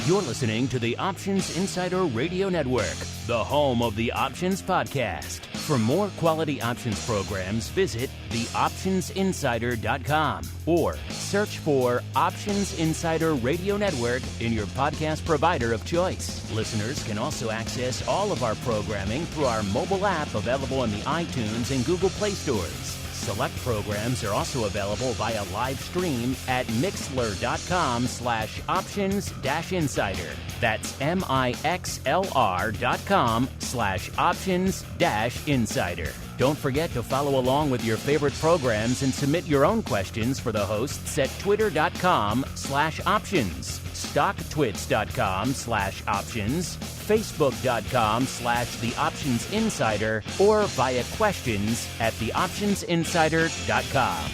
You're listening to the Options Insider Radio Network, the home of the Options Podcast. For more quality options programs, visit theoptionsinsider.com or search for Options Insider Radio Network in your podcast provider of choice. Listeners can also access all of our programming through our mobile app available in the iTunes and Google Play stores. Select programs are also available via live stream at mixlr.com/options-insider. That's mixlr.com/options-insider. Don't forget to follow along with your favorite programs and submit your own questions for the hosts at twitter.com/options, stocktwits.com/options, facebook.com/theoptionsinsider, or via questions at theoptionsinsider.com.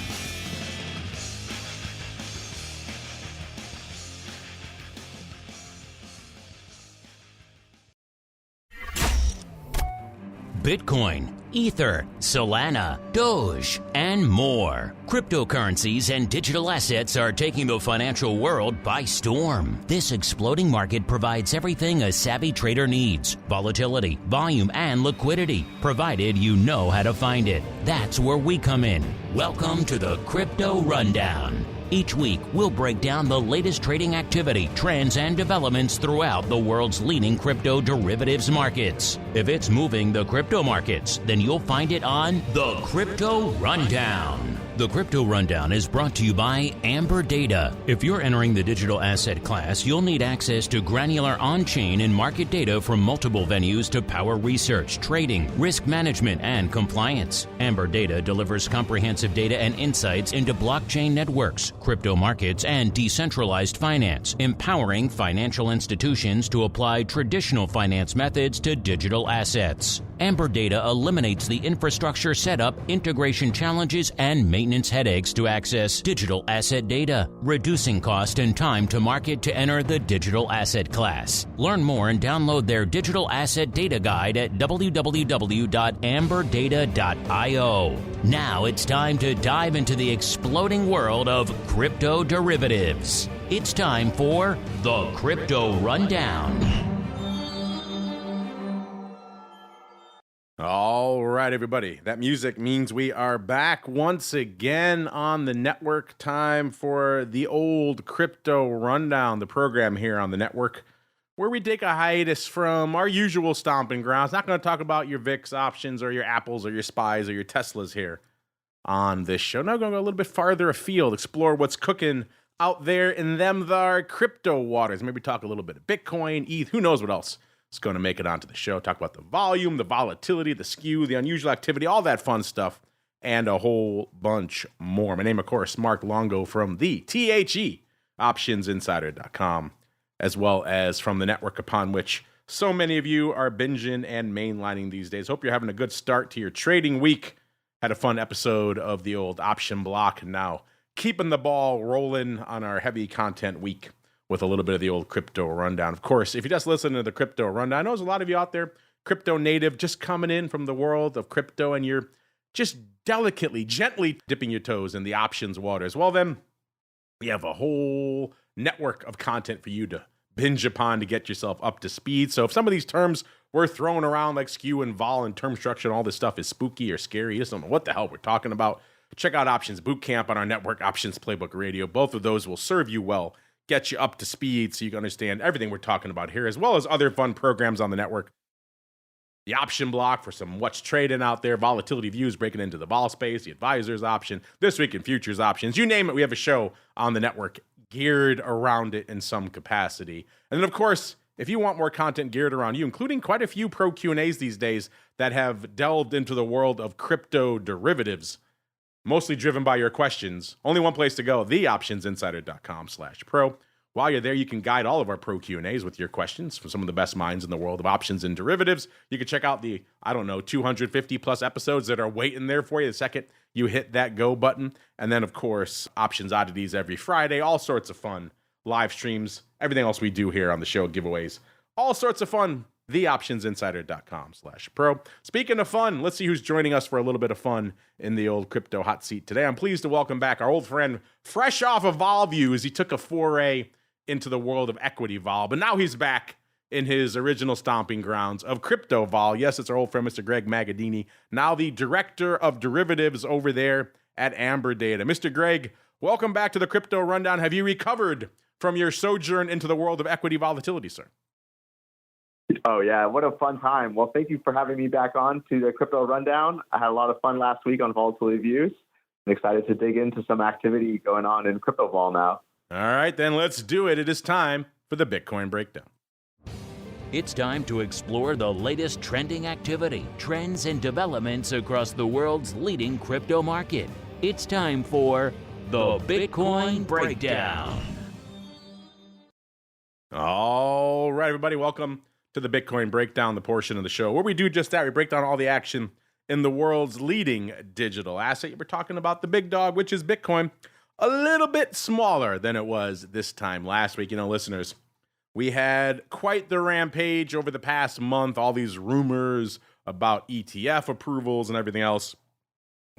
Bitcoin, Ether, Solana, Doge, and more. Cryptocurrencies and digital assets are taking the financial world by storm. This exploding market provides everything a savvy trader needs: volatility, volume, and liquidity, provided you know how to find it. That's where we come in. Welcome to the Crypto Rundown. Each week, we'll break down the latest trading activity, trends, and developments throughout the world's leading crypto derivatives markets. If it's moving the crypto markets, then you'll find it on the Crypto Rundown. The Crypto Rundown is brought to you by Amberdata. If you're entering the digital asset class, you'll need access to granular on-chain and market data from multiple venues to power research, trading, risk management, and compliance. Amberdata delivers comprehensive data and insights into blockchain networks, crypto markets, and decentralized finance, empowering financial institutions to apply traditional finance methods to digital assets. Amberdata eliminates the infrastructure setup, integration challenges, and maintenance headaches to access digital asset data, reducing cost and time to market to enter the digital asset class. Learn more and download their digital asset data guide at www.amberdata.io. Now it's time to dive into the exploding world of crypto derivatives. It's time for the Crypto Rundown. All right, everybody. That music means we are back once again on the network. Time for the old Crypto Rundown, the program here on the network, where we take a hiatus from our usual stomping grounds. Not going to talk about your VIX options or your Apples or your SPYs or your Teslas here on this show. Now going to go a little bit farther afield, explore what's cooking out there in them thar crypto waters. Maybe talk a little bit of Bitcoin, ETH, who knows what else. It's going to make it onto the show. Talk about the volume, the volatility, the skew, the unusual activity, all that fun stuff, and a whole bunch more. My name, of course, Mark Longo from the THE, optionsinsider.com, as well as from the network upon which so many of you are binging and mainlining these days. Hope you're having a good start to your trading week. Had a fun episode of the old option block. Now, keeping the ball rolling on our heavy content week with a little bit of the old Crypto Rundown. Of course, if you just listen to the Crypto Rundown, I know there's a lot of you out there, crypto native, just coming in from the world of crypto, and you're just delicately, gently dipping your toes in the options waters. Well, then, we have a whole network of content for you to binge upon to get yourself up to speed. So if some of these terms we're throwing around like skew and vol and term structure and all this stuff is spooky or scary, you just don't know what the hell we're talking about, check out Options Bootcamp on our network, Options Playbook Radio. Both of those will serve you well, get you up to speed so you can understand everything we're talking about here, as well as other fun programs on the network. The option block for some what's trading out there, volatility views, breaking into the vol space, the advisor's option, this week in futures options, you name it, we have a show on the network geared around it in some capacity. And then, of course, if you want more content geared around you, including quite a few pro Q&As these days that have delved into the world of crypto derivatives, mostly driven by your questions, only one place to go, theoptionsinsider.com/pro. While you're there, you can guide all of our pro Q&As with your questions from some of the best minds in the world of options and derivatives. You can check out the, 250 plus episodes that are waiting there for you the second you hit that go button. And then, of course, Options Oddities every Friday, all sorts of fun, live streams, everything else we do here on the show, giveaways, all sorts of fun. theoptionsinsider.com/pro. Speaking of fun, let's see who's joining us for a little bit of fun in the old crypto hot seat today. I'm pleased to welcome back our old friend, fresh off of Vol Views. He took a foray into the world of equity vol, but now he's back in his original stomping grounds of crypto vol. Yes, it's our old friend, Mr. Greg Magadini, now the director of derivatives over there at Amberdata. Mr. Greg, welcome back to the Crypto Rundown. Have you recovered from your sojourn into the world of equity volatility, sir? Oh, yeah. What a fun time. Well, thank you for having me back on to the Crypto Rundown. I had a lot of fun last week on volatility views. I'm excited to dig into some activity going on in crypto vol now. All right, then let's do it. It is time for the Bitcoin Breakdown. It's time to explore the latest trending activity, trends, and developments across the world's leading crypto market. It's time for the Bitcoin Breakdown. All right, everybody, welcome to the Bitcoin Breakdown, the portion of the show where we do just that. We break down all the action in the world's leading digital asset. We're talking about the big dog, which is Bitcoin, a little bit smaller than it was this time last week. You know, listeners, we had quite the rampage over the past month, all these rumors about ETF approvals and everything else,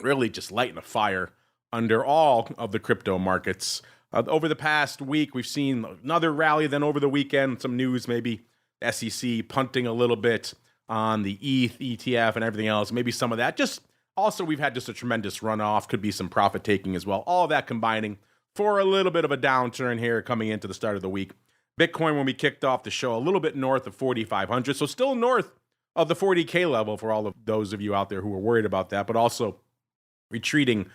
really just lighting a fire under all of the crypto markets. Over the past week, we've seen another rally, then over the weekend, some news, maybe SEC punting a little bit on the ETH, ETF, and everything else. Maybe some of that. Just also, we've had just a tremendous runoff. Could be some profit taking as well. All of that combining for a little bit of a downturn here coming into the start of the week. Bitcoin, when we kicked off the show, a little bit north of 4,500. So still north of the 40K level for all of those of you out there who are worried about that, but also retreating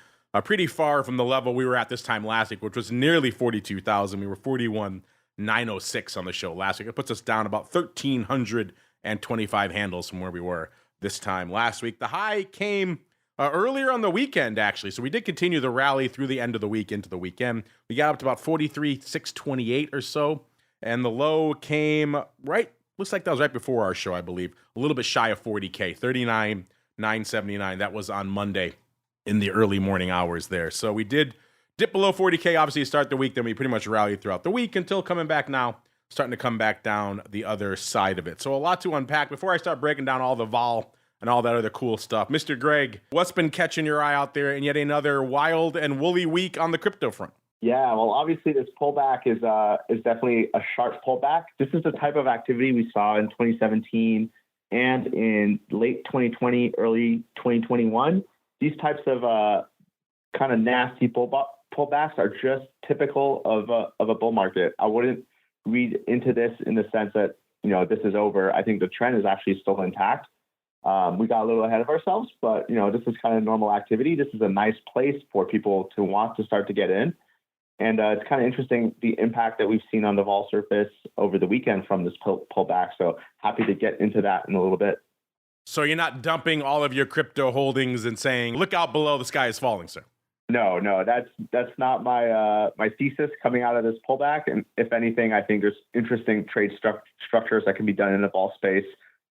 pretty far from the level we were at this time last week, which was nearly 42,000. We were 41,906 on the show last week. It puts us down about 1,325 handles from where we were this time last week. The high came earlier on the weekend, actually. So we did continue the rally through the end of the week into the weekend. We got up to about 43,628 or so. And the low came right, looks like that was right before our show, I believe. A little bit shy of 40K, 39,979. That was on Monday in the early morning hours there. So we did dip below 40K, obviously, to start the week. Then we pretty much rallied throughout the week until coming back now, starting to come back down the other side of it. So a lot to unpack. Before I start breaking down all the vol and all that other cool stuff, Mr. Greg, what's been catching your eye out there in yet another wild and woolly week on the crypto front? Yeah, well, obviously this pullback is definitely a sharp pullback. This is the type of activity we saw in 2017 and in late 2020, early 2021. These types of kind of nasty pullbacks are just typical of a bull market. I wouldn't read into this in the sense that, you know, this is over. I think the trend is actually still intact. We got a little ahead of ourselves, but, you know, this is kind of normal activity. This is a nice place for people to want to start to get in. And it's kind of interesting, the impact that we've seen on the vol surface over the weekend from this pullback. So happy to get into that in a little bit. So you're not dumping all of your crypto holdings and saying, look out below, the sky is falling, sir? No, that's not my my thesis coming out of this pullback. And if anything, I think there's interesting trade structures that can be done in the vol space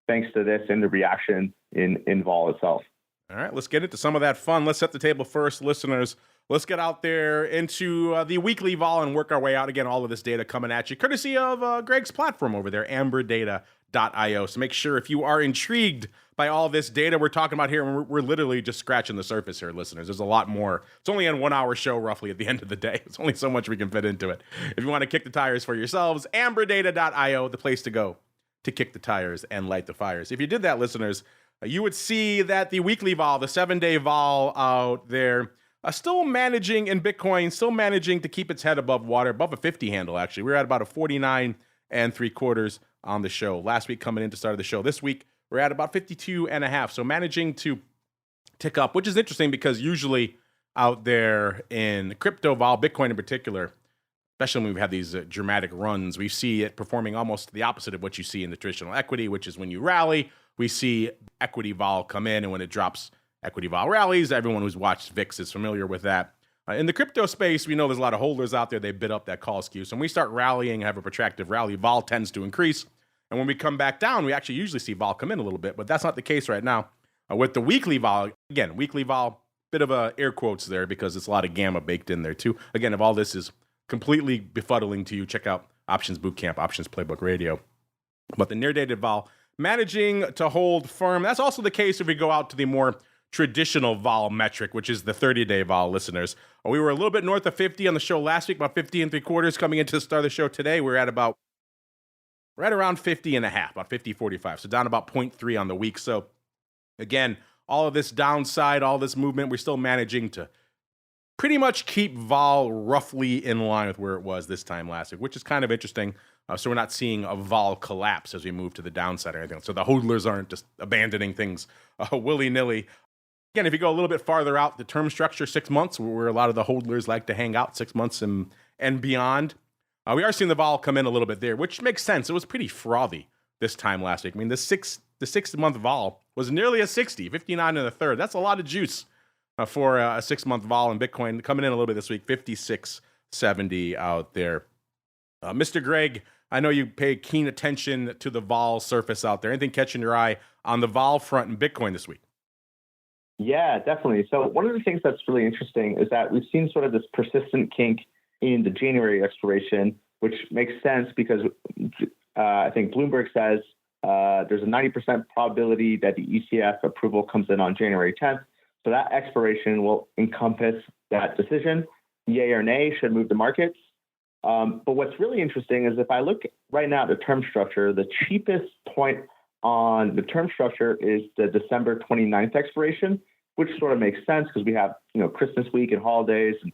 thanks to this and the reaction in vol itself. All right, let's get into some of that fun. Let's set the table first, listeners. Let's get out there into the weekly vol and work our way out. Again, all of this data coming at you, courtesy of Greg's platform over there, Amberdata.io. So make sure if you are intrigued by all this data we're talking about here, and we're literally just scratching the surface here, listeners. There's a lot more. It's only a 1 hour show, roughly, at the end of the day. It's only so much we can fit into it. If you want to kick the tires for yourselves, Amberdata.io, the place to go to kick the tires and light the fires. If you did that, listeners, you would see that the weekly vol, the 7-day vol out there, still managing in Bitcoin, still managing to keep its head above water, above a 50 handle, actually. We're at about a 49.75 on the show. Last week coming into the start of the show. This week, we're at about 52.5. So managing to tick up, which is interesting because usually out there in crypto vol, Bitcoin in particular, especially when we've had these dramatic runs, we see it performing almost the opposite of what you see in the traditional equity, which is when you rally, we see equity vol come in, and when it drops, equity vol rallies. Everyone who's watched VIX is familiar with that. In the crypto space, we know there's a lot of holders out there. They bid up that call skew. So when we start rallying, have a protracted rally, vol tends to increase. And when we come back down, we actually usually see vol come in a little bit, but that's not the case right now. With the weekly vol, again, weekly vol, bit of a air quotes there because there's a lot of gamma baked in there too. Again, if all this is completely befuddling to you, check out Options Bootcamp, Options Playbook Radio. But the near-dated vol, managing to hold firm. That's also the case if we go out to the more traditional vol metric, which is the 30-day vol, listeners. We were a little bit north of 50 on the show last week, about 50 and 3/4 coming into the start of the show today. We're at about right around 50 and a half, about 50.45. So down about 0.3 on the week. So again, all of this downside, all this movement, we're still managing to pretty much keep vol roughly in line with where it was this time last week, which is kind of interesting. So we're not seeing a vol collapse as we move to the downside or anything. So the hodlers aren't just abandoning things willy-nilly. Again, if you go a little bit farther out, the term structure, 6 months, where a lot of the hodlers like to hang out, 6 months and beyond. We are seeing the vol come in a little bit there, which makes sense. It was pretty frothy this time last week. I mean, the 6-month vol was nearly a 60, 59 and a third. That's a lot of juice for a 6-month vol in Bitcoin. Coming in a little bit this week, 56.70 out there. Mr. Greg, I know you pay keen attention to the vol surface out there. Anything catching your eye on the vol front in Bitcoin this week? Yeah, definitely. So one of the things that's really interesting is that we've seen sort of this persistent kink in the January expiration, which makes sense because I think Bloomberg says there's a 90% probability that the ECF approval comes in on January 10th. So that expiration will encompass that decision. Yay or nay should move the markets. But what's really interesting is if I look right now at the term structure, the cheapest point on the term structure is the December 29th expiration, which sort of makes sense because we have, Christmas week and holidays, and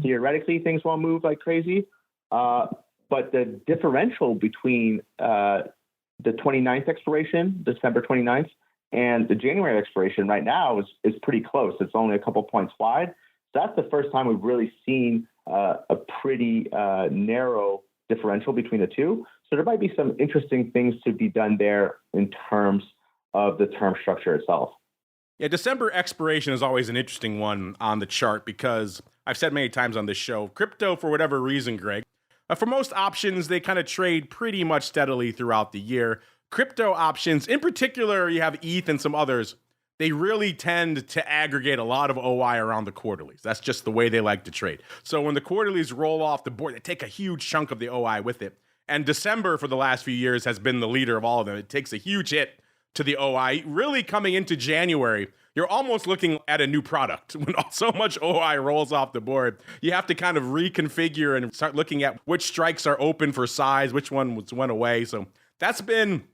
theoretically things won't move like crazy. But the differential between the 29th expiration, December 29th, and the January expiration right now is pretty close. It's only a couple points wide. So that's the first time we've really seen a pretty narrow differential between the two. So there might be some interesting things to be done there in terms of the term structure itself. Yeah, December expiration is always an interesting one on the chart because I've said many times on this show, crypto, for whatever reason, Greg, for most options, they kind of trade pretty much steadily throughout the year. Crypto options, in particular, you have ETH and some others, they really tend to aggregate a lot of OI around the quarterlies. That's just the way they like to trade. So when the quarterlies roll off the board, they take a huge chunk of the OI with it. And December for the last few years has been the leader of all of them. It takes a huge hit to the OI. Really coming into January, you're almost looking at a new product. When so much OI rolls off the board, you have to kind of reconfigure and start looking at which strikes are open for size, which one went away. So that's been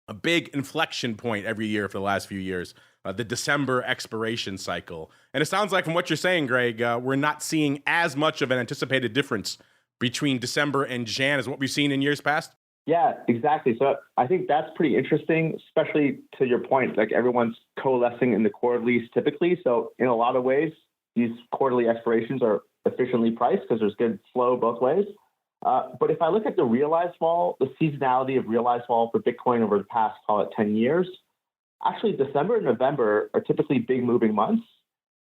a big inflection point every year for the last few years, the December expiration cycle. And it sounds like from what you're saying, Greg, we're not seeing as much of an anticipated difference between December and Jan as what we've seen in years past. Yeah, exactly. So I think that's pretty interesting, especially to your point, like everyone's coalescing in the quarterlies typically. So in a lot of ways, these quarterly expirations are efficiently priced because there's good flow both ways. But if I look at the realized vol, the seasonality of realized vol for Bitcoin over the past, call it 10 years, actually December and November are typically big moving months.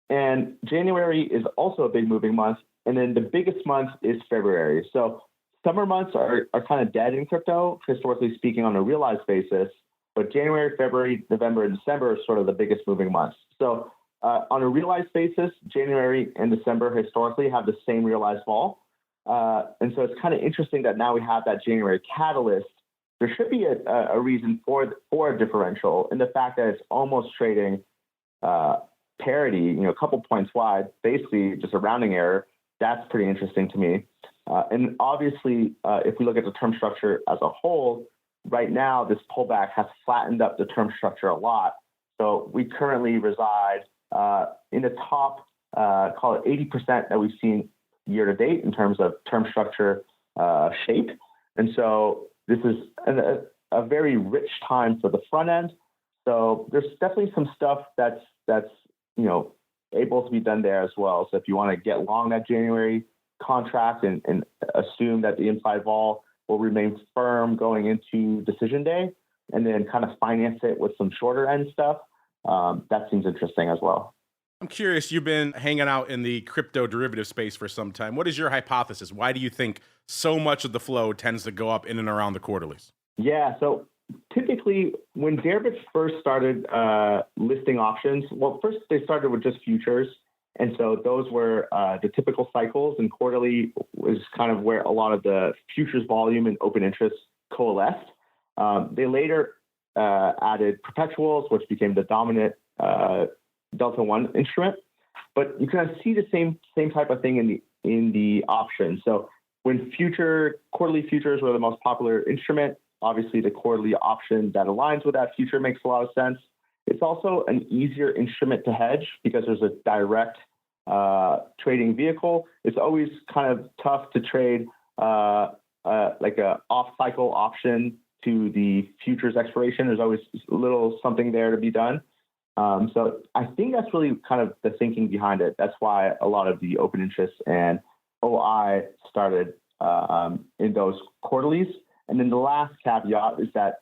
And January is also a big moving month. And then the biggest month is February. So summer months are kind of dead in crypto, historically speaking, on a realized basis. But January, February, November, and December are sort of the biggest moving months. So on a realized basis, January and December historically have the same realized vol. And so it's kind of interesting that now we have that January catalyst. There should be a reason for a differential in the fact that it's almost trading parity, a couple points wide, basically just a rounding error. That's pretty interesting to me. And obviously, if we look at the term structure as a whole, right now, this pullback has flattened up the term structure a lot. So we currently reside in the top, call it 80% that we've seen year to date in terms of term structure shape. And so this is a very rich time for the front end. So there's definitely some stuff that's able to be done there as well. So if you want to get long that January contract and assume that the implied vol will remain firm going into decision day, and then kind of finance it with some shorter end stuff, that seems interesting as well. I'm curious, you've been hanging out in the crypto derivative space for some time. What is your hypothesis? Why do you think so much of the flow tends to go up in and around the quarterlies? Yeah, so typically when Deribit first started listing options, well, first they started with just futures. And so those were the typical cycles, and quarterly was kind of where a lot of the futures volume and open interest coalesced. They later added perpetuals, which became the dominant Delta One instrument. But you kind of see the same type of thing in the option. So when quarterly futures were the most popular instrument, obviously the quarterly option that aligns with that future makes a lot of sense. It's also an easier instrument to hedge because there's a direct trading vehicle. It's always kind of tough to trade like a off-cycle option to the futures expiration. There's always a little something there to be done. So I think that's really kind of the thinking behind it. That's why a lot of the open interest and OI started in those quarterlies. And then the last caveat is that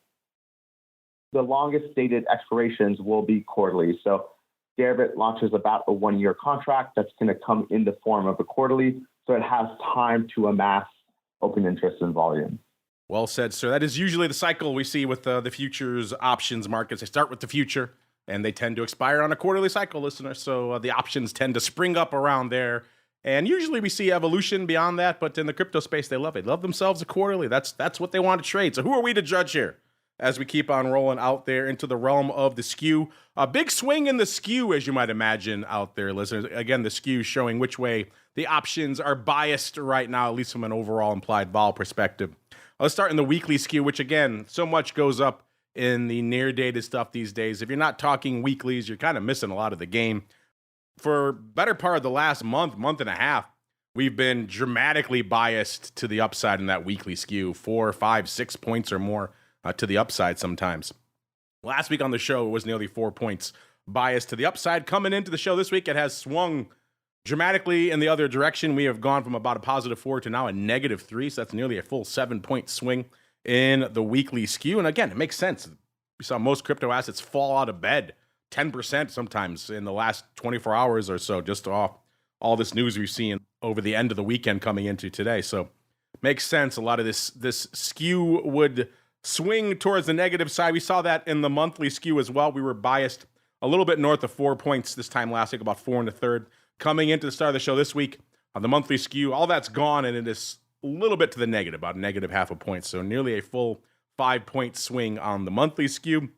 the longest dated expirations will be quarterly. So Deribit launches about a 1-year contract that's going to come in the form of a quarterly. So it has time to amass open interest and volume. Well said, sir. That is usually the cycle we see with the futures options markets. They start with the future, and they tend to expire on a quarterly cycle, listeners. So the options tend to spring up around there. And usually we see evolution beyond that, but in the crypto space, they love it. They love themselves a quarterly. That's what they want to trade. So who are we to judge here as we keep on rolling out there into the realm of the skew? A big swing in the skew, as you might imagine out there, listeners. Again, the skew showing which way the options are biased right now, at least from an overall implied vol perspective. Let's start in the weekly skew, which again, so much goes up in the near-dated stuff these days. If you're not talking weeklies, you're kind of missing a lot of the game. For better part of the last month and a half, we've been dramatically biased to the upside in that weekly skew, 4, 5, 6 points or more to the upside sometimes. Last week on the show, it was nearly 4 points biased to the upside. Coming into the show this week, it has swung dramatically in the other direction. We have gone from about a positive 4 to now a negative 3, so that's nearly a full 7-point swing in the weekly skew. And again, it makes sense. We saw most crypto assets fall out of bed 10% sometimes in the last 24 hours or so, just off all this news we've seen over the end of the weekend coming into today. So makes sense. A lot of this skew would swing towards the negative side. We saw that in the monthly skew as well. We were biased a little bit north of 4 points this time last week, about 4 1/3. Coming into the start of the show this week, on the monthly skew, all that's gone, and it is a little bit to the negative, about negative half a point. So nearly a full 5-point swing on the monthly skew.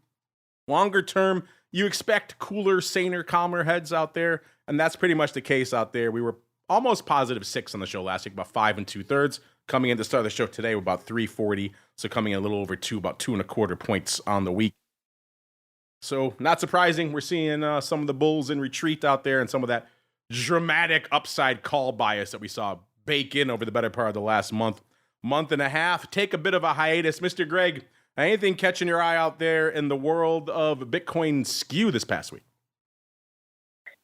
Longer term, you expect cooler, saner, calmer heads out there, and that's pretty much the case out there. We were almost positive 6 on the show last week, about 5 2/3. Coming into the start of the show today, we're about 340, so coming in a little over 2, about 2 1/4 points on the week. So not surprising, we're seeing some of the bulls in retreat out there and some of that dramatic upside call bias that we saw bake in over the better part of the last month and a half. Take a bit of a hiatus. Mr. Greg, anything catching your eye out there in the world of Bitcoin skew this past week?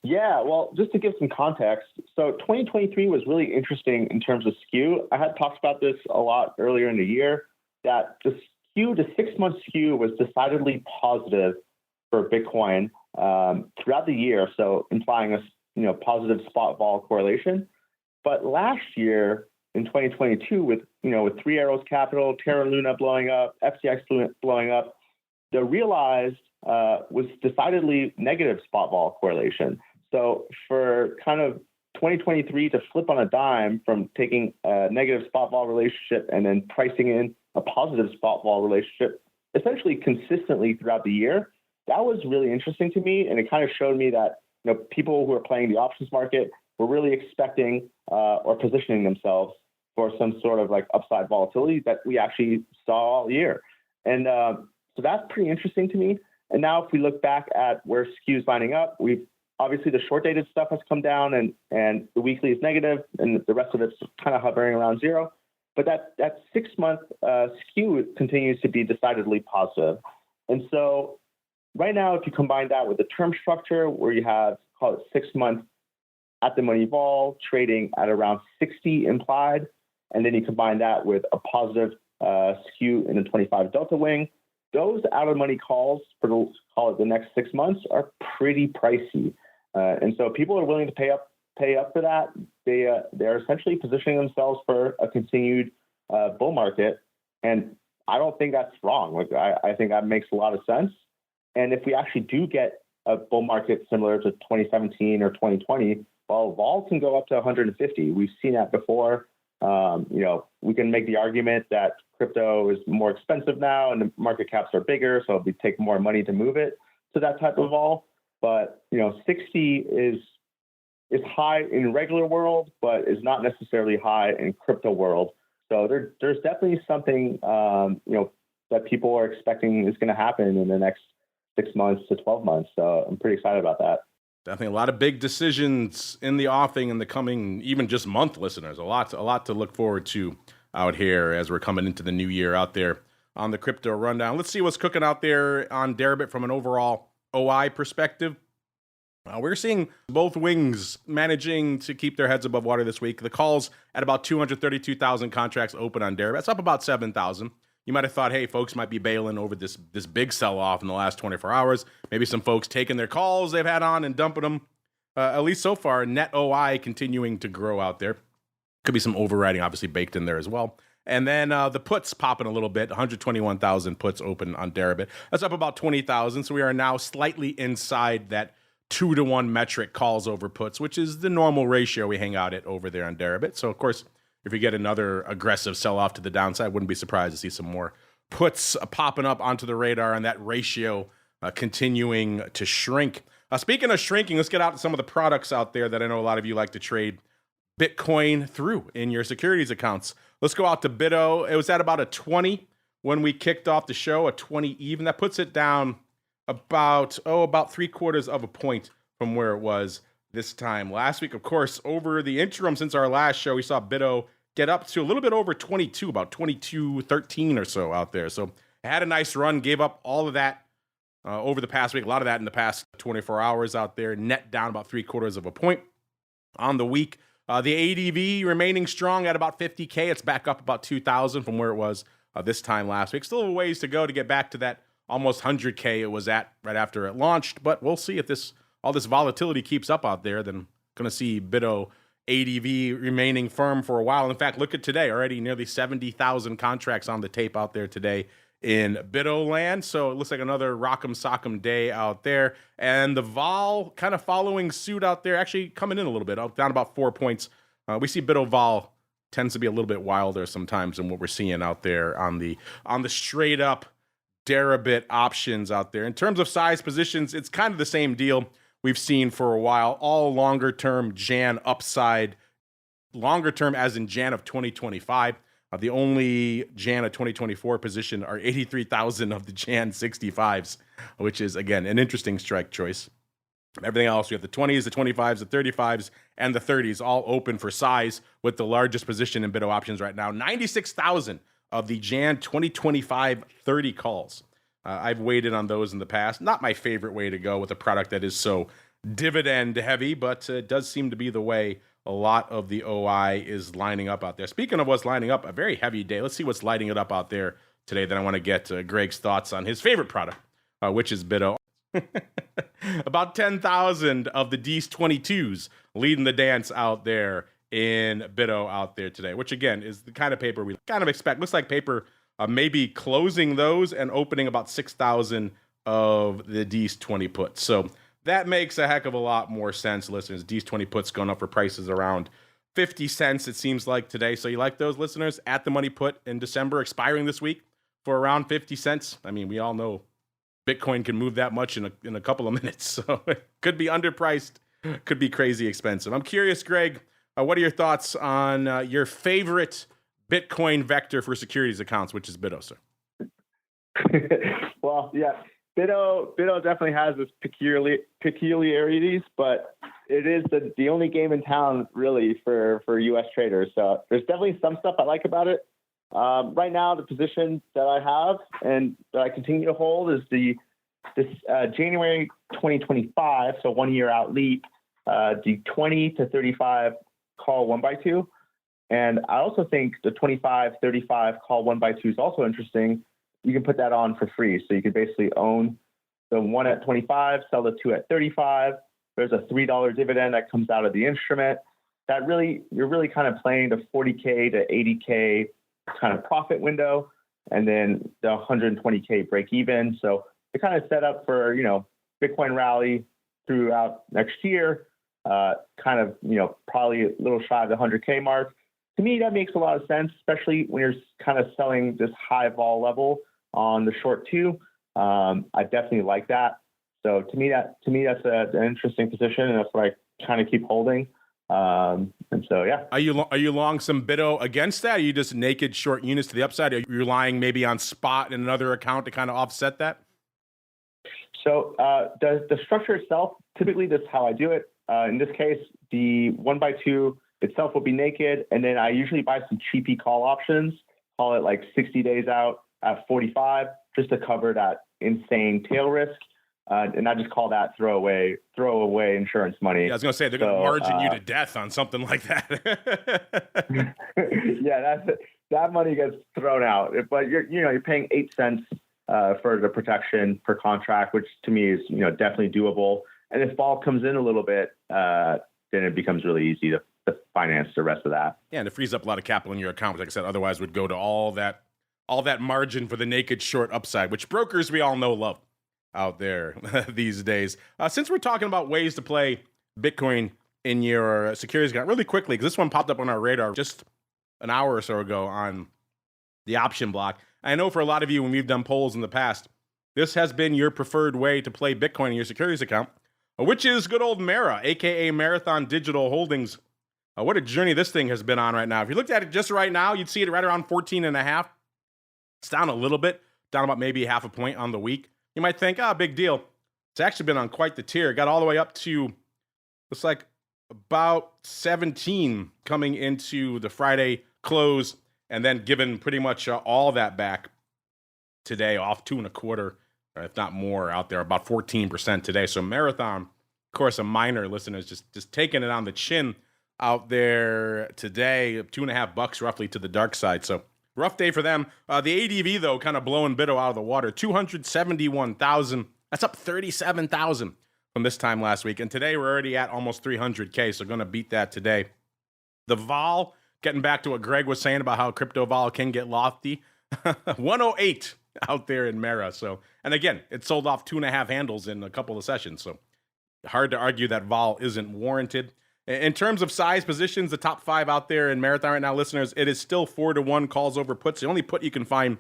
Yeah, well, just to give some context, so 2023 was really interesting in terms of skew. I had talked about this a lot earlier in the year, that the 6-month skew was decidedly positive for Bitcoin throughout the year, so implying a positive spot vol correlation. But last year in 2022, with 3 Arrows Capital, Terra Luna blowing up, FTX blowing up, the realized was decidedly negative spot vol correlation. So for kind of 2023 to flip on a dime from taking a negative spot vol relationship and then pricing in a positive spot vol relationship essentially consistently throughout the year, that was really interesting to me. And it kind of showed me that people who are playing the options market were really expecting or positioning themselves for some sort of like upside volatility that we actually saw all year. And so that's pretty interesting to me. And now if we look back at where skew's lining up, obviously the short dated stuff has come down and the weekly is negative and the rest of it's kind of hovering around 0. But that 6-month skew continues to be decidedly positive. And so right now, if you combine that with the term structure where you have, call it 6-month at the money vol trading at around 60 implied, and then you combine that with a positive skew in the 25 delta wing, those out of money calls for call it the next 6 months are pretty pricey. And so people are willing to pay up for that. They're essentially positioning themselves for a continued bull market. And I don't think that's wrong. I think that makes a lot of sense. And if we actually do get a bull market similar to 2017 or 2020, well, vol can go up to 150. We've seen that before. We can make the argument that crypto is more expensive now and the market caps are bigger, so it'll take more money to move it to that type of vol. but 60 is high in regular world, but is not necessarily high in crypto world. So there's definitely something that people are expecting is going to happen in the next 6 months to 12 months. So I'm pretty excited about that. Definitely a lot of big decisions in the offing in the coming, even just month, listeners. A lot to look forward to out here as we're coming into the new year out there on the Crypto Rundown. Let's see what's cooking out there on Deribit from an overall OI perspective. We're seeing both wings managing to keep their heads above water this week. The calls at about 232,000 contracts open on Deribit. That's up about 7,000. You might have thought, hey, folks might be bailing over this big sell-off in the last 24 hours. Maybe some folks taking their calls they've had on and dumping them. At least so far, net OI continuing to grow out there. Could be some overriding, obviously, baked in there as well. And then the puts popping a little bit. 121,000 puts open on Deribit. That's up about 20,000. So we are now slightly inside that 2-to-1 metric calls over puts, which is the normal ratio we hang out at over there on Deribit. So, of course, if we get another aggressive sell-off to the downside, wouldn't be surprised to see some more puts popping up onto the radar and that ratio continuing to shrink. Speaking of shrinking, let's get out to some of the products out there that I know a lot of you like to trade Bitcoin through in your securities accounts. Let's go out to Bitto. It was at about a 20 when we kicked off the show, a 20 even. That puts it down about 3/4 of a point from where it was this time last week. Of course, over the interim since our last show, we saw Bitto get up to a little bit over 22, about 22.13 or so out there. So it had a nice run, gave up all of that over the past week, a lot of that in the past 24 hours out there, net down about 3/4 of a point on the week. The ADV remaining strong at about 50K. It's back up about 2,000 from where it was this time last week. Still a ways to go to get back to that almost 100K it was at right after it launched, but we'll see if all this volatility keeps up out there. Then going to see Bitto ADV remaining firm for a while. In fact, look at today, already nearly 70,000 contracts on the tape out there today in Bitto land. So it looks like another rock'em sock'em day out there. And the vol kind of following suit out there, actually coming in a little bit, down about 4 points. We see Bitto vol tends to be a little bit wilder sometimes than what we're seeing out there on the straight up Deribit options out there. In terms of size positions, it's kind of the same deal we've seen for a while. All longer term Jan upside, longer term as in Jan of 2025. The only Jan of 2024 position are 83,000 of the Jan 65s, which is, again, an interesting strike choice. Everything else, we have the 20s, the 25s, the 35s, and the 30s all open for size, with the largest position in Bitto options right now, 96,000 of the Jan 2025 30 calls. I've waited on those in the past. Not my favorite way to go with a product that is so dividend heavy, but it does seem to be the way a lot of the OI is lining up out there. Speaking of what's lining up, a very heavy day. Let's see what's lighting it up out there today. Then I want to get Greg's thoughts on his favorite product, which is Bitto. About 10,000 of the D's 22s leading the dance out there in Bitto out there today, which again is the kind of paper we kind of expect. Looks like paper maybe closing those and opening about 6,000 of the D's 20 puts. So that makes a heck of a lot more sense, listeners. D's 20 puts going up for prices around 50 cents, it seems like today. So you like those, listeners? At the money put in December, expiring this week for around 50 cents. I mean, we all know Bitcoin can move that much in a couple of minutes. So it could be underpriced, could be crazy expensive. I'm curious, Greg, what are your thoughts on your favorite Bitcoin vector for securities accounts, which is Bitto, sir? Well, yeah, Bitto definitely has its peculiarities, but it is the only game in town really for U.S. traders. So there's definitely some stuff I like about it. Right now, the position that I have and that I continue to hold is this January 2025, so 1 year out leap, the 20 to 35 call 1x2. And I also think the 25-35 call 1x2 is also interesting. You can put that on for free. So you could basically own the one at 25, sell the two at 35. There's a $3 dividend that comes out of the instrument. You're really kind of playing the 40K to 80K kind of profit window, and then the 120K break even. So it kind of set up for, Bitcoin rally throughout next year, kind of, probably a little shy of the 100K mark. To me, that makes a lot of sense, especially when you're kind of selling this high vol level on the short two. I definitely like that. So to me, that's an interesting position, and that's what I kind of keep holding. And so, yeah. Are you long some BITO against that? Are you just naked short units to the upside? Are you relying maybe on spot in another account to kind of offset that? So the structure itself, typically that's how I do it. In this case, the 1x2 itself will be naked, and then I usually buy some cheapy call options, call it like 60 days out at 45, just to cover that insane tail risk. And I just call that throwaway insurance money. Yeah, I was going to say, they're going to margin you to death on something like that. Yeah, that money gets thrown out. But you're paying 8 cents for the protection per contract, which to me is definitely doable. And if vol comes in a little bit, then it becomes really easy to finance the rest of that. Yeah, and it frees up a lot of capital in your account, which, like I said, otherwise would go to all that margin for the naked short upside, which brokers we all know love out there these days. Since we're talking about ways to play Bitcoin in your securities account, really quickly, because this one popped up on our radar just an hour or so ago on the option block. I know for a lot of you, when we've done polls in the past, this has been your preferred way to play Bitcoin in your securities account, which is good old Mara, aka Marathon Digital Holdings. What a journey this thing has been on right now. If you looked at it just right now, you'd see it right around 14.5. It's down a little bit, down about maybe half a point on the week. You might think, big deal. It's actually been on quite the tear. It got all the way up to, looks like about 17 coming into the Friday close, and then given pretty much all that back today, off 2.25, or if not more out there, about 14% today. So Marathon, of course, a minor listener is just taking it on the chin out there today, $2.50 roughly to the dark side. So rough day for them. The ADV, though, kind of blowing BITO out of the water. 271,000. That's up 37,000 from this time last week. And today we're already at almost 300K, so going to beat that today. The vol, getting back to what Greg was saying about how crypto vol can get lofty. 108 out there in Mara. So, and again, it sold off 2.5 handles in a couple of sessions. So hard to argue that vol isn't warranted. In terms of size positions, the top 5 out there in Marathon right now, listeners, it is still 4-1 calls over puts. The only put you can find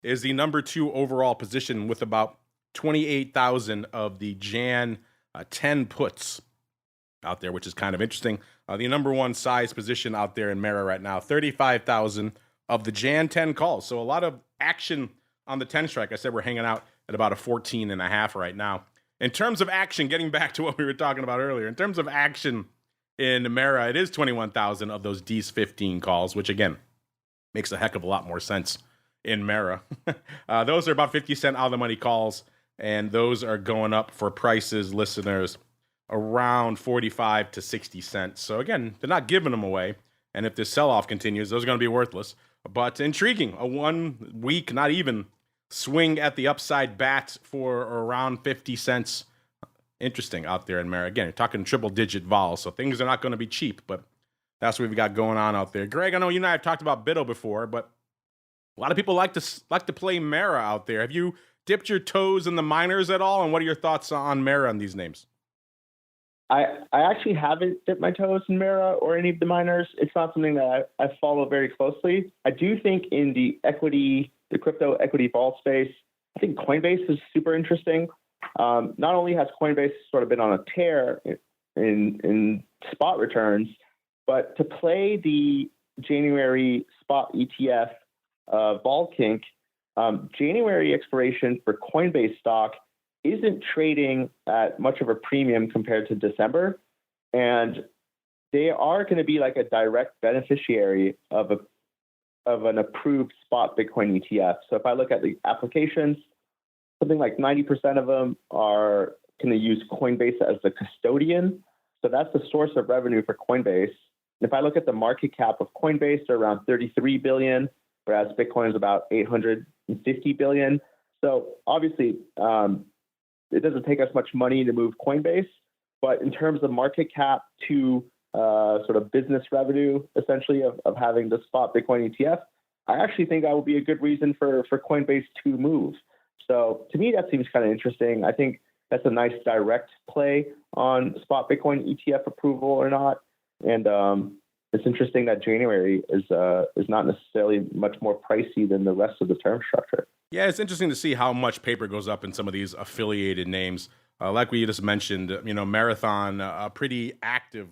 is the number 2 overall position with about 28,000 of the Jan 10 puts out there, which is kind of interesting. The number 1 size position out there in Mara right now, 35,000 of the Jan 10 calls. So a lot of action on the 10 strike. I said we're hanging out at about a 14.5 right now. In terms of action, getting back to what we were talking about earlier, in terms of action in Mara, it is 21,000 of those D's 15 calls, which again makes a heck of a lot more sense in Mara. Those are about 50 cent out of the money calls, and those are going up for prices, listeners, around 45 to 60 cents. So again, they're not giving them away, and if this sell-off continues, those are going to be worthless. But intriguing, a 1 week, not even, swing at the upside bat for around 50 cents. Interesting out there in Mara. Again, you're talking triple-digit vol, so things are not going to be cheap, but that's what we've got going on out there. Greg, I know you and I have talked about BITO before, but a lot of people like to play Mara out there. Have you dipped your toes in the miners at all, and what are your thoughts on Mara and these names? I actually haven't dipped my toes in Mara or any of the miners. It's not something that I follow very closely. I do think in the crypto equity vol space, I think Coinbase is super interesting. Not only has Coinbase sort of been on a tear in spot returns, but to play the January spot ETF vol kink, January expiration for Coinbase stock isn't trading at much of a premium compared to December, and they are going to be like a direct beneficiary of an approved spot Bitcoin ETF. So if I look at the applications, something like 90% of them are going to use Coinbase as the custodian. So that's the source of revenue for Coinbase. And if I look at the market cap of Coinbase, they're around 33 billion, whereas Bitcoin is about 850 billion. So obviously, it doesn't take us much money to move Coinbase, but in terms of market cap to sort of business revenue, essentially, of having the spot Bitcoin ETF, I actually think that would be a good reason for Coinbase to move. So to me, that seems kind of interesting. I think that's a nice direct play on spot Bitcoin ETF approval or not. And it's interesting that January is not necessarily much more pricey than the rest of the term structure. Yeah, it's interesting to see how much paper goes up in some of these affiliated names Like we just mentioned, Marathon, a pretty active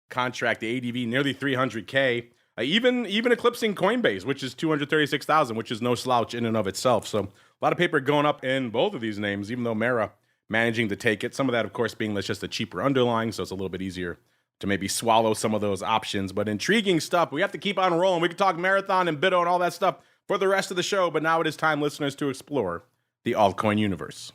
contract, the ADV nearly 300K, even eclipsing Coinbase, which is 236,000, which is no slouch in and of itself. So a lot of paper going up in both of these names, even though Mara managing to take it. Some of that, of course, being just a cheaper underlying, so it's a little bit easier to maybe swallow some of those options. But intriguing stuff. We have to keep on rolling. We could talk Marathon and Bitto and all that stuff for the rest of the show, but now it is time, listeners, to explore the altcoin universe.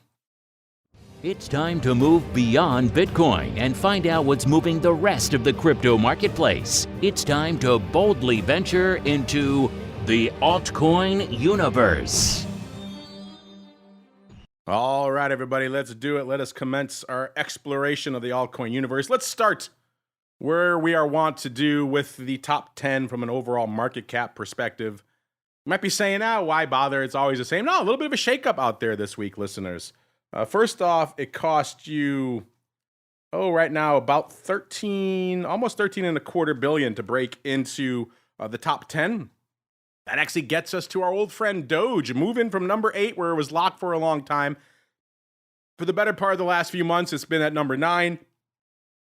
It's time to move beyond Bitcoin and find out what's moving the rest of the crypto marketplace. It's time to boldly venture into the altcoin universe. All right, everybody, let's do it. Let us commence our exploration of the altcoin universe. Let's start where we are wont to do with the top 10 from an overall market cap perspective. You might be saying, why bother? It's always the same. No, a little bit of a shakeup out there this week, listeners. First off, it cost you, right now about almost 13 and a quarter billion to break into the top 10. That actually gets us to our old friend Doge, moving from number 8, where it was locked for a long time. For the better part of the last few months, it's been at number 9.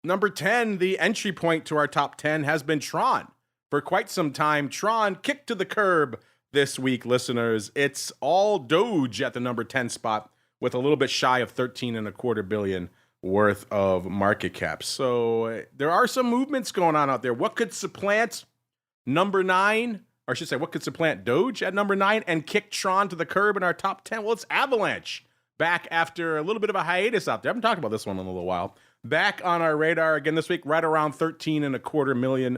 Number 10, the entry point to our top 10 has been Tron. For quite some time, Tron kicked to the curb this week, listeners. It's all Doge at the number 10 spot with a little bit shy of 13 and a quarter billion worth of market cap. So there are some movements going on out there. What could supplant number 9? Or I should say, what could supplant Doge at number 9 and kick Tron to the curb in our top 10? Well, it's Avalanche, back after a little bit of a hiatus out there. I haven't talked about this one in a little while. Back on our radar again this week, right around 13 and a quarter billion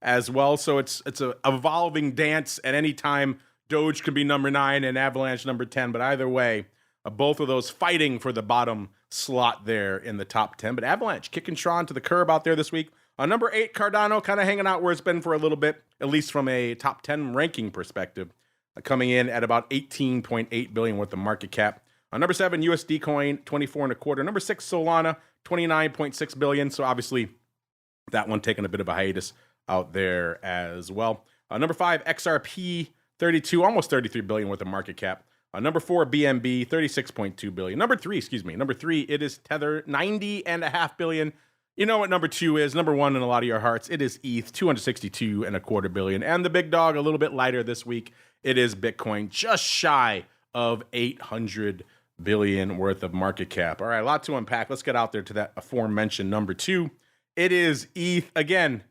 as well. So it's a evolving dance. At any time, Doge could be number 9 and Avalanche number 10. But either way, both of those fighting for the bottom slot there in the top 10. But Avalanche kicking Tron to the curb out there this week. Number 8, Cardano, kind of hanging out where it's been for a little bit, at least from a top 10 ranking perspective, coming in at about 18.8 billion worth of market cap. Number 7, USD Coin, 24 and a quarter. Number 6, Solana, 29.6 billion. So obviously that one taking a bit of a hiatus out there as well. Number 5, XRP, 32, almost 33 billion worth of market cap. Number 4, BNB, 36.2 billion. Number 3, it is Tether, 90.5 billion. You know what number 2 is? Number 1 in a lot of your hearts. It is ETH, 262 and a quarter billion. And the big dog, a little bit lighter this week. It is Bitcoin, just shy of 800 billion worth of market cap. All right, a lot to unpack. Let's get out there to that aforementioned number 2. It is ETH, again,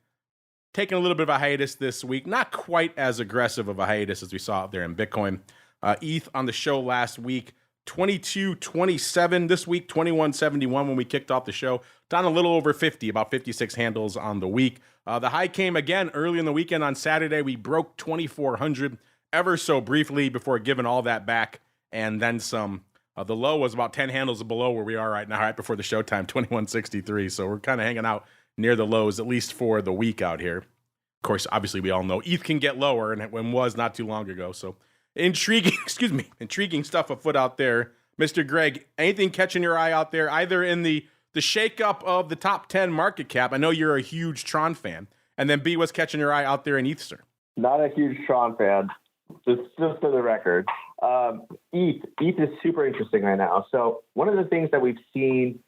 taking a little bit of a hiatus this week. Not quite as aggressive of a hiatus as we saw out there in Bitcoin. ETH on the show last week, 22.27. This week, 21.71 when we kicked off the show. Down a little over 50, about 56 handles on the week. The high came again early in the weekend on Saturday. We broke 2,400 ever so briefly before giving all that back and then some. The low was about 10 handles below where we are right now, right before the showtime, 21.63. So we're kind of hanging out near the lows, at least for the week out here. Of course, obviously, we all know ETH can get lower, and it was not too long ago. So intriguing stuff afoot out there. Mr. Greg, anything catching your eye out there, either in the shakeup of the top 10 market cap? I know you're a huge Tron fan. And then B, what's catching your eye out there in ETH, sir? Not a huge Tron fan, just for the record. ETH is super interesting right now. So one of the things that we've seen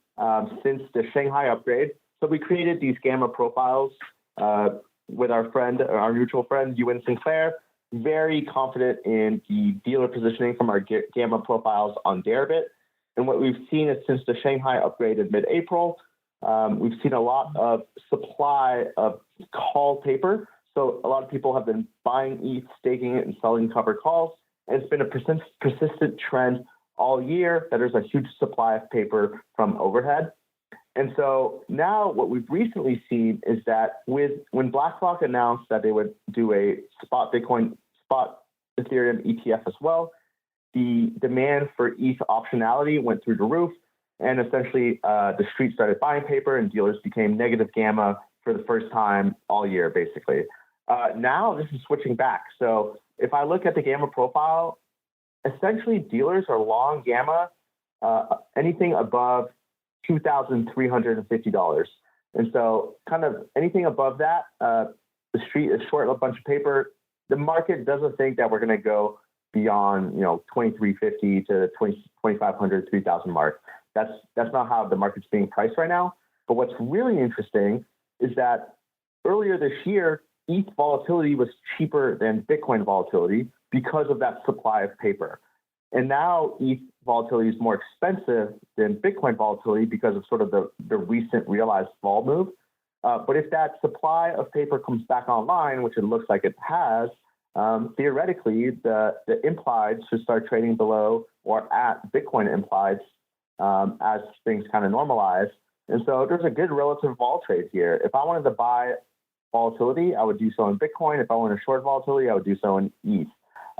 since the Shanghai upgrade, so we created these gamma profiles with our mutual friend, Ewan Sinclair, very confident in the dealer positioning from our gamma profiles on Deribit. And what we've seen is since the Shanghai upgrade in mid-April, we've seen a lot of supply of call paper. So a lot of people have been buying ETH, staking it, and selling covered calls. And it's been a persistent trend all year that there's a huge supply of paper from overhead. And so now what we've recently seen is that when BlackRock announced that they would do a spot Ethereum ETF as well, the demand for ETH optionality went through the roof, and essentially the street started buying paper and dealers became negative gamma for the first time all year, basically. Now this is switching back. So if I look at the gamma profile, essentially dealers are long gamma anything above $2,350. And so kind of anything above that, the street is short a bunch of paper. The market doesn't think that we're going to go beyond 2350 to 2500, 3000 mark. That's not how the market's being priced right now. But what's really interesting is that earlier this year, ETH volatility was cheaper than Bitcoin volatility because of that supply of paper. And now ETH volatility is more expensive than Bitcoin volatility because of sort of the recent realized vol move. But if that supply of paper comes back online, which it looks like it has, theoretically, the implieds should start trading below or at Bitcoin implieds as things kind of normalize. And so there's a good relative vol trade here. If I wanted to buy volatility, I would do so in Bitcoin. If I wanted to short volatility, I would do so in ETH,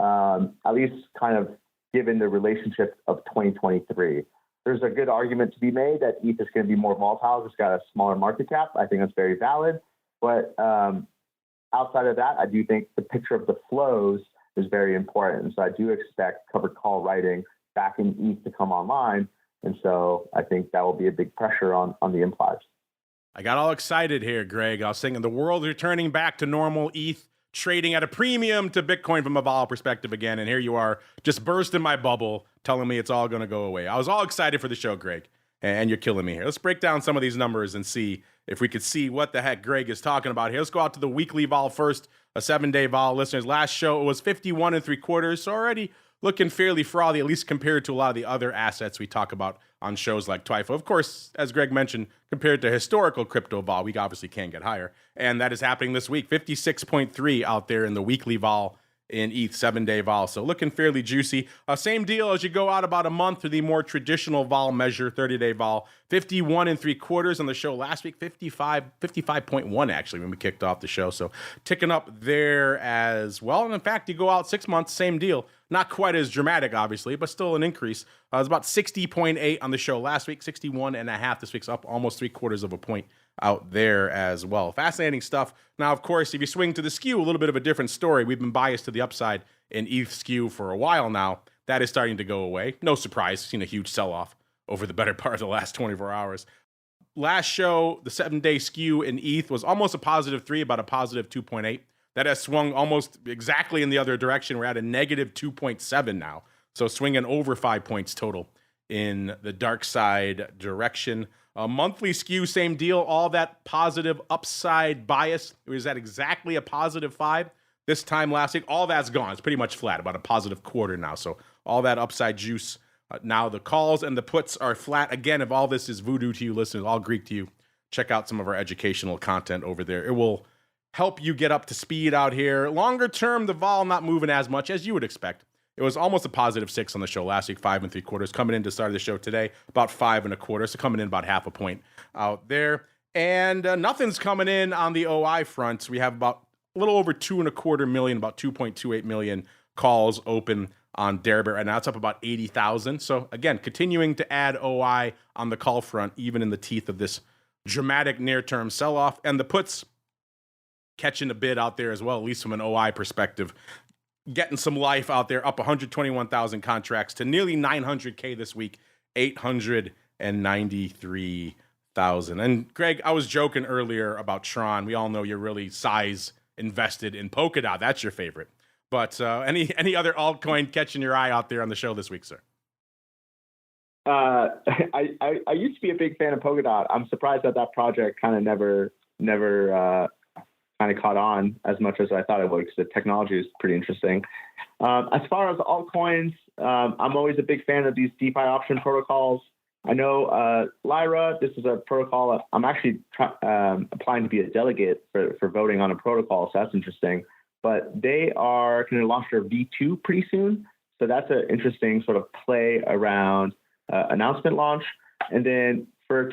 at least kind of given the relationship of 2023. There's a good argument to be made that ETH is going to be more volatile. It's got a smaller market cap. I think that's very valid. But outside of that, I do think the picture of the flows is very important. So I do expect covered call writing back in ETH to come online. And so I think that will be a big pressure on the implies. I got all excited here, Greg. I was thinking the world returning back to normal, ETH trading at a premium to Bitcoin from a vol perspective again. And here you are, just bursting my bubble, telling me it's all going to go away. I was all excited for the show, Greg, and you're killing me here. Let's break down some of these numbers and see if we could see what the heck Greg is talking about here. Let's go out to the weekly vol first, a 7-day vol. Listeners, last show it was 51 3/4, so already looking fairly frothy, at least compared to a lot of the other assets we talk about on shows like TWIFO. Of course, as Greg mentioned, compared to historical crypto vol, we obviously can get higher. And that is happening this week, 56.3 out there in the weekly vol in ETH 7-day vol. So looking fairly juicy. Same deal as you go out about a month to the more traditional vol measure, 30-day vol, 51 3/4 on the show last week, 55.1 actually when we kicked off the show. So ticking up there as well. And in fact, you go out 6 months, same deal. Not quite as dramatic, obviously, but still an increase. It was about 60.8 on the show last week, 61.5 this week's up almost 3/4 of a point out there as well. Fascinating stuff. Now, of course, if you swing to the skew, a little bit of a different story. We've been biased to the upside in ETH skew for a while now. That is starting to go away. No surprise, seen a huge sell-off over the better part of the last 24 hours. Last show, the 7-day skew in ETH was almost a positive 3, about a positive 2.8. That has swung almost exactly in the other direction. We're at a negative 2.7 now. So swinging over 5 points total in the dark side direction. A monthly skew, same deal. All that positive upside bias. It was at exactly a positive 5 this time last week. All that's gone. It's pretty much flat, about a positive 1/4 now. So all that upside juice. Now the calls and the puts are flat. Again, if all this is voodoo to you listeners, all Greek to you, check out some of our educational content over there. It will help you get up to speed out here. Longer term, the vol not moving as much as you would expect. It was almost a positive 6 on the show last week, 5 3/4. Coming in to start the show today, about 5 1/4. So coming in about half a point out there. And nothing's coming in on the OI front. We have about a little over 2.25 million, about 2.28 million calls open on Deribit right now. It's up about 80,000. So again, continuing to add OI on the call front, even in the teeth of this dramatic near-term sell-off. And the puts catching a bid out there as well, at least from an OI perspective. Getting some life out there, up 121,000 contracts to nearly 900K this week, 893,000. And Greg, I was joking earlier about Tron. We all know you're really size invested in Polkadot. That's your favorite. But any other altcoin catching your eye out there on the show this week, sir? I used to be a big fan of Polkadot. I'm surprised that project kind of never kind of caught on as much as I thought it would, because the technology is pretty interesting. As far as altcoins, I'm always a big fan of these DeFi option protocols. I know Lyra, this is a protocol. I'm actually applying to be a delegate for voting on a protocall, so that's interesting. But they are going to launch their V2 pretty soon. So that's an interesting sort of play around announcement launch. And then for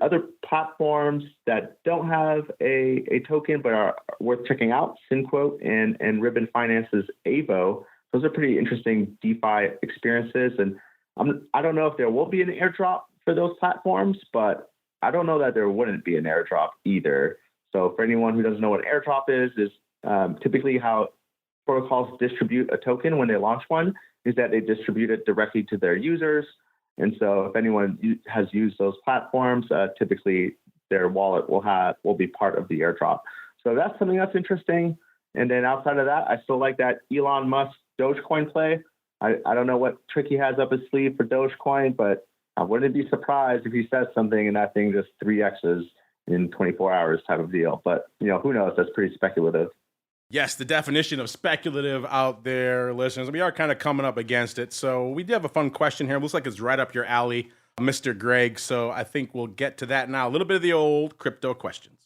other platforms that don't have a token but are worth checking out, Synquote and Ribbon Finance's Avo, those are pretty interesting DeFi experiences. And I don't know if there will be an airdrop for those platforms, but I don't know that there wouldn't be an airdrop either. So for anyone who doesn't know what airdrop is typically how protocols distribute a token when they launch one is that they distribute it directly to their users. And so if anyone has used those platforms, typically their wallet will be part of the airdrop. So that's something that's interesting. And then outside of that, I still like that Elon Musk Dogecoin play. I don't know what trick he has up his sleeve for Dogecoin, but I wouldn't be surprised if he says something and that thing just 3x's in 24 hours type of deal. But, who knows? That's pretty speculative. Yes, the definition of speculative out there, listeners. We are kind of coming up against it. So we do have a fun question here. It looks like it's right up your alley, Mr. Greg. So I think we'll get to that now. A little bit of the old crypto questions.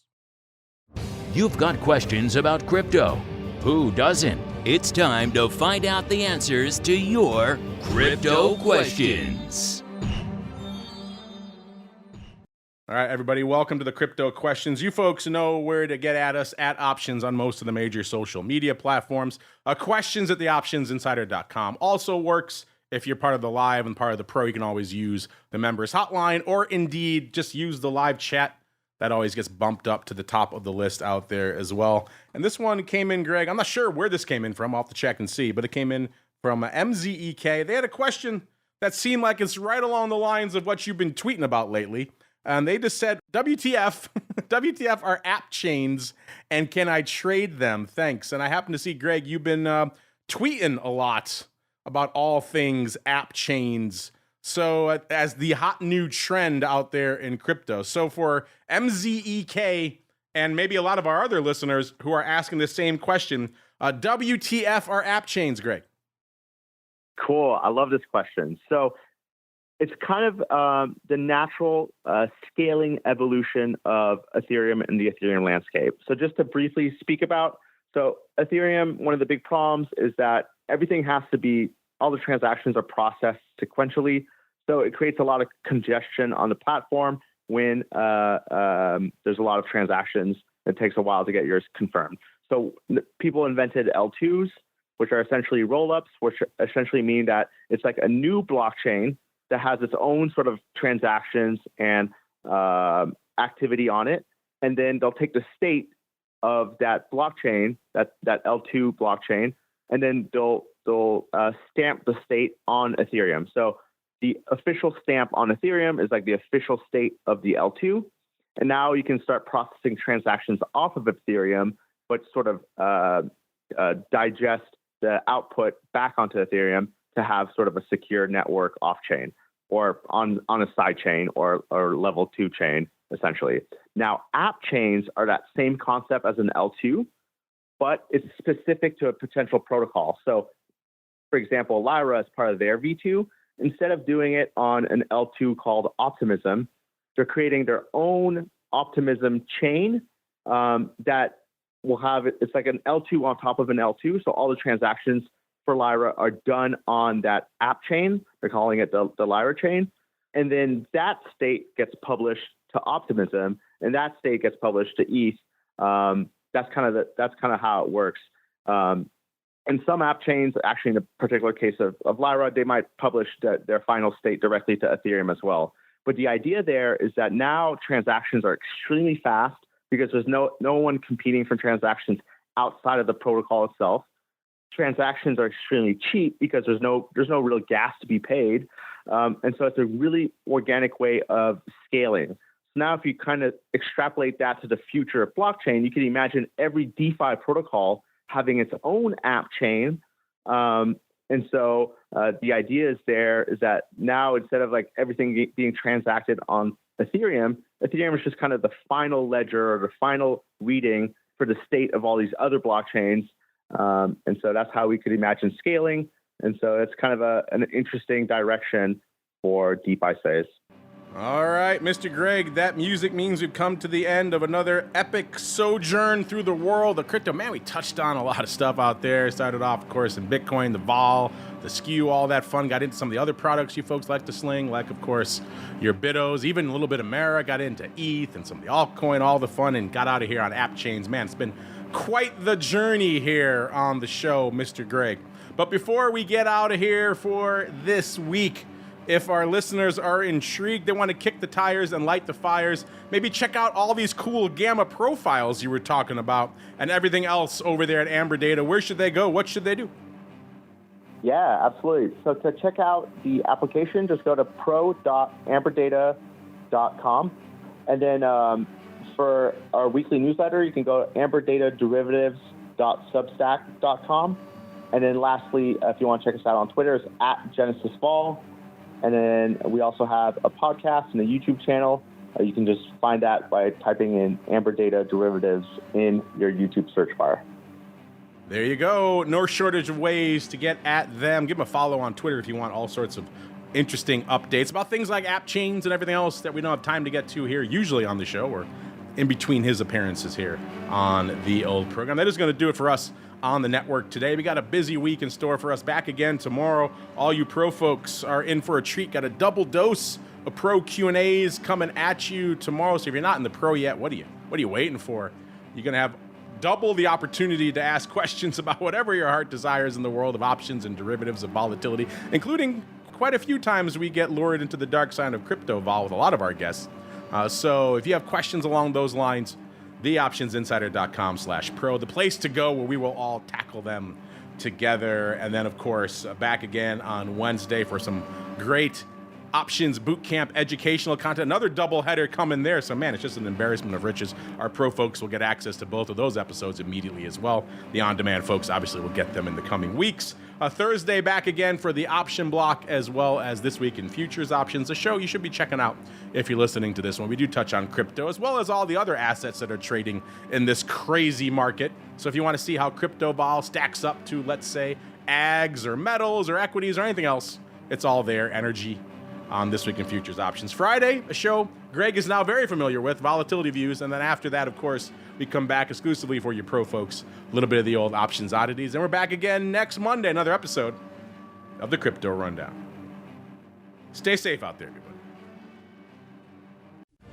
You've got questions about crypto. Who doesn't? It's time to find out the answers to your crypto questions. All right, everybody, welcome to the Crypto Questions. You folks know where to get at us at Options on most of the major social media platforms. Questions at theoptionsinsider.com also works. If you're part of the live and part of the pro, you can always use the members hotline or indeed just use the live chat. That always gets bumped up to the top of the list out there as well. And this one came in, Greg. I'm not sure where this came in from. I'll have to check and see. But it came in from MZEK. They had a question that seemed like it's right along the lines of what you've been tweeting about lately. And they just said, WTF, WTF are app chains, and can I trade them? Thanks. And I happen to see, Greg, you've been tweeting a lot about all things app chains. So as the hot new trend out there in crypto. So for MZEK and maybe a lot of our other listeners who are asking the same question, WTF are app chains, Greg? Cool. I love this question. So it's kind of the natural scaling evolution of Ethereum and the Ethereum landscape. So just to briefly speak about, so Ethereum, one of the big problems is that everything has to be, all the transactions are processed sequentially. So it creates a lot of congestion on the platform when there's a lot of transactions. It takes a while to get yours confirmed. So people invented L2s, which are essentially rollups, which essentially mean that it's like a new blockchain that has its own sort of transactions and activity on it. And then they'll take the state of that blockchain, that L2 blockchain, and then they'll stamp the state on Ethereum. So the official stamp on Ethereum is like the official state of the L2. And now you can start processing transactions off of Ethereum, but sort of digest the output back onto Ethereum to have sort of a secure network off chain or on a side chain or level 2 chain, essentially. Now, app chains are that same concept as an L2, but it's specific to a potential protocol. So, for example, Lyra, as part of their V2, instead of doing it on an L2 called Optimism, they're creating their own Optimism chain that will have, it's like an L2 on top of an L2. So all the transactions for Lyra are done on that app chain. They're calling it the Lyra chain. And then that state gets published to Optimism, and that state gets published to ETH. That's kind of how it works. And some app chains, actually in the particular case of Lyra, they might publish their final state directly to Ethereum as well. But the idea there is that now transactions are extremely fast because there's no one competing for transactions outside of the protocol itself. Transactions are extremely cheap because there's no real gas to be paid. And so it's a really organic way of scaling. So now if you kind of extrapolate that to the future of blockchain, you can imagine every DeFi protocol having its own app chain. And so the idea is that now instead of like everything being transacted on Ethereum is just kind of the final ledger or the final reading for the state of all these other blockchains. And so that's how we could imagine scaling. And so it's kind of an interesting direction for DeFi space. All right, Mr. Greg, that music means we've come to the end of another epic sojourn through the world of crypto. Man, we touched on a lot of stuff out there. Started off, of course, in Bitcoin, the vol, the skew, all that fun. Got into some of the other products you folks like to sling, like, of course, your Bitos, even a little bit of Mara. Got into ETH and some of the altcoin, all the fun, and got out of here on app chains. Man, it's been quite the journey here on the show, Mr. Greg. But before we get out of here for this week, if our listeners are intrigued, they want to kick the tires and light the fires, maybe check out all these cool gamma profiles you were talking about and everything else over there at Amberdata. Where should they go? What should they do? Yeah, absolutely. So to check out the application, just go to pro.amberdata.com. And then for our weekly newsletter, you can go to amberdataderivatives.substack.com. And then lastly, if you want to check us out on Twitter, it's @GenesisVol. And then we also have a podcast and a YouTube channel. You can just find that by typing in Amberdata Derivatives in your YouTube search bar. There you go. No shortage of ways to get at them. Give them a follow on Twitter if you want all sorts of interesting updates about things like app chains and everything else that we don't have time to get to here, usually on the show or in between his appearances here on the old program. That is going to do it for us on the network today. We got a busy week in store for us. Back again tomorrow. All you pro folks are in for a treat. Got a double dose of pro Q&As coming at you tomorrow. So if you're not in the pro yet, what are you waiting for? You're going to have double the opportunity to ask questions about whatever your heart desires in the world of options and derivatives of volatility, including quite a few times we get lured into the dark side of crypto vol with a lot of our guests. So if you have questions along those lines, theoptionsinsider.com/pro, the place to go where we will all tackle them together. And then, of course, back again on Wednesday for some great options bootcamp educational content. Another double header coming there. So, man, it's just an embarrassment of riches. Our pro folks will get access to both of those episodes immediately as well. The on-demand folks obviously will get them in the coming weeks. Thursday back again for the option block, as well as This Week in Futures Options, a show you should be checking out if you're listening to this one. We do touch on crypto as well as all the other assets that are trading in this crazy market. So if you want to see how crypto vol stacks up to, let's say, ags or metals or equities or anything else, it's all there. Energy on This Week in Futures Options. Friday, a show Greg is now very familiar with, Volatility Views. And then after that, of course, we come back exclusively for you pro folks, a little bit of the old options oddities. And we're back again next Monday, another episode of the Crypto Rundown. Stay safe out there, everybody.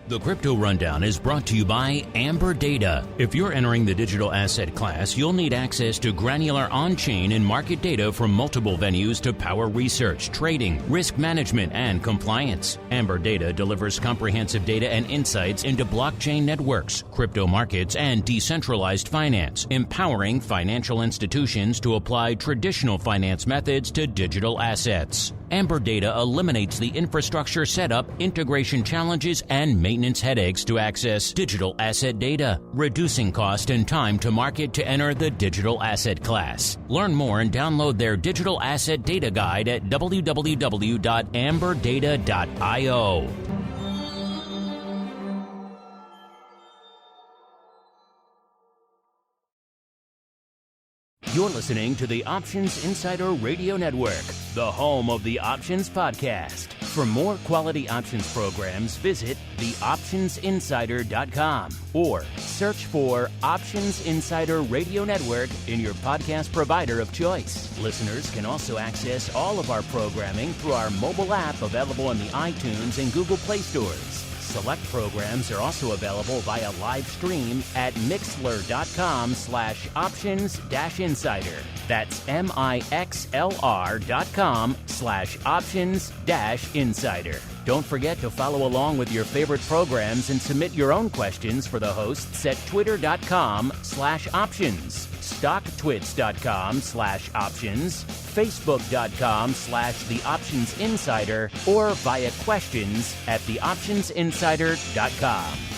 The Crypto Rundown is brought to you by Amberdata. If you're entering the digital asset class, you'll need access to granular on-chain and market data from multiple venues to power research, trading, risk management, and compliance. Amberdata delivers comprehensive data and insights into blockchain networks, crypto markets, and decentralized finance, empowering financial institutions to apply traditional finance methods to digital assets. Amberdata eliminates the infrastructure setup, integration challenges, and maintenance headaches to access digital asset data, reducing cost and time to market to enter the digital asset class. Learn more and download their digital asset data guide at www.amberdata.io. You're listening to the Options Insider Radio Network, the home of the Options Podcast. For more quality options programs, visit theoptionsinsider.com or search for Options Insider Radio Network in your podcast provider of choice. Listeners can also access all of our programming through our mobile app available in the iTunes and Google Play stores. Select programs are also available via live stream at mixlr.com/options-insider. That's mixlr.com/options-insider. Don't forget to follow along with your favorite programs and submit your own questions for the hosts at twitter.com/options, stocktwits.com/options, facebook.com/theoptionsinsider, or via questions at theoptionsinsider.com.